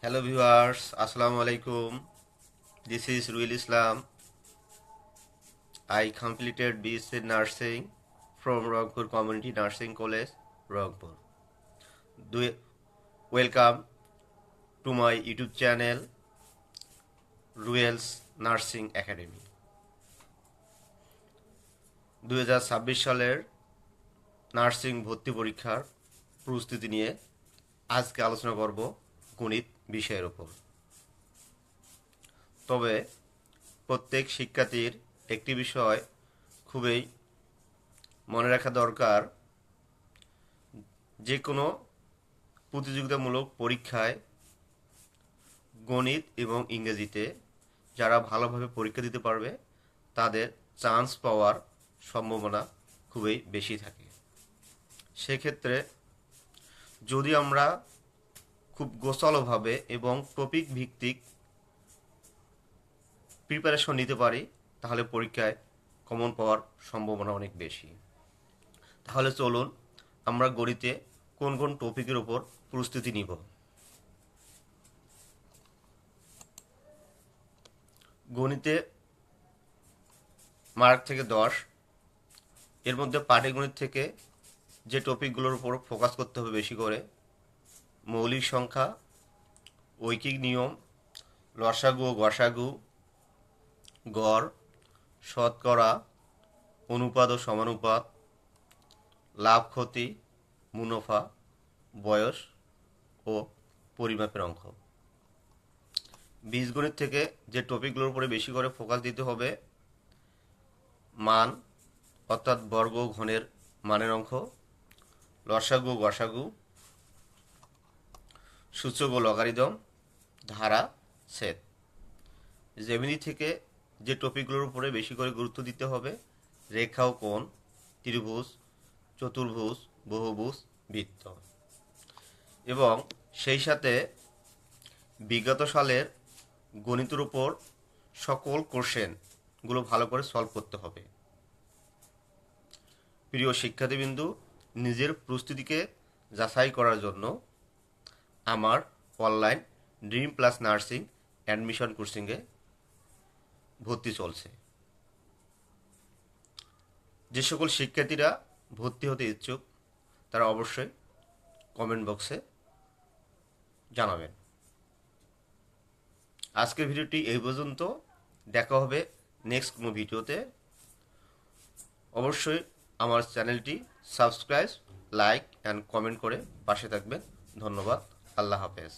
Hello viewers, Assalamu alaikum. This is Ruil Islam. I completed BSc Nursing from Rangpur Community Nursing College, Rangpur. Do welcome to my YouTube channel, Ruel's Nursing Academy. 2026 সালের nursing ভর্তি পরীক্ষার প্রস্তুতি নিয়ে আজকে আলোচনা করব গণিত বিষয়ের উপর। তবে প্রত্যেক শিক্ষার্থীর একটি বিষয় খুবই মনে রাখা দরকার, যে কোনো প্রতিযোগিতামূলক পরীক্ষায় গণিত এবং ইংরেজিতে যারা ভালোভাবে পরীক্ষা দিতে পারবে তাদের চান্স পাওয়ার সম্ভাবনা খুবই বেশি থাকে। সেক্ষেত্রে যদি আমরা খুব গোছালোভাবে এবং টপিক ভিত্তিক প্রিপারেশন নিতে পারি তাহলে পরীক্ষায় কমন পাওয়ার সম্ভাবনা অনেক বেশি। তাহলে চলুন আমরা গণিতে কোন কোন টপিকের উপর প্রস্তুতি নিব। গণিতে মার্ক থেকে 10, এর মধ্যে পাটিগণিত থেকে যে টপিকগুলোর উপর ফোকাস করতে হবে বেশি করে: মৌলিক সংখ্যা, ঐকিক নিয়ম, লসাগু ও গসাগু, গড়, শতকরা, অনুপাত ও সমানুপাত, লাভ ক্ষতি, মুনাফা, বয়স ও পরিমাপের অঙ্ক। বীজগণিত থেকে যে টপিকগুলোর উপরে বেশি করে ফোকাস দিতে হবে: মান অর্থাৎ বর্গ ঘনের মানের অঙ্ক, লসাগু গসাগু, সূচক ও লগারিদম, ধারা, ছেদ। জ্যামিতি থেকে যে টপিকগুলোর উপরে বেশি করে গুরুত্ব দিতে হবে: রেখা ও কোণ, ত্রিভুজ, চতুর্ভুজ, বহুভুজ, বৃত্ত। এবং সেই সাথে বিগত সালের গণিতের উপর সকল কোশ্চেনগুলো ভালো করে সলভ করতে হবে। প্রিয় শিক্ষার্থীবৃন্দু, নিজের প্রস্তুতিকে যাচাই করার জন্য আমার online dream plus nursing admission কোচিংয়ে ভর্তি চলছে। যে সকল শিক্ষার্থীরা ভর্তি হতে ইচ্ছুক তারা অবশ্যই কমেন্ট বক্সে জানাবেন। আজকের ভিডিওটি এই পর্যন্ত, দেখা হবে নেক্সট কোনো ভিডিওতে। অবশ্যই আমার চ্যানেলটি সাবস্ক্রাইব, লাইক অ্যান্ড কমেন্ট করে পাশে থাকবেন। ধন্যবাদ। আল্লাহ হাফেজ।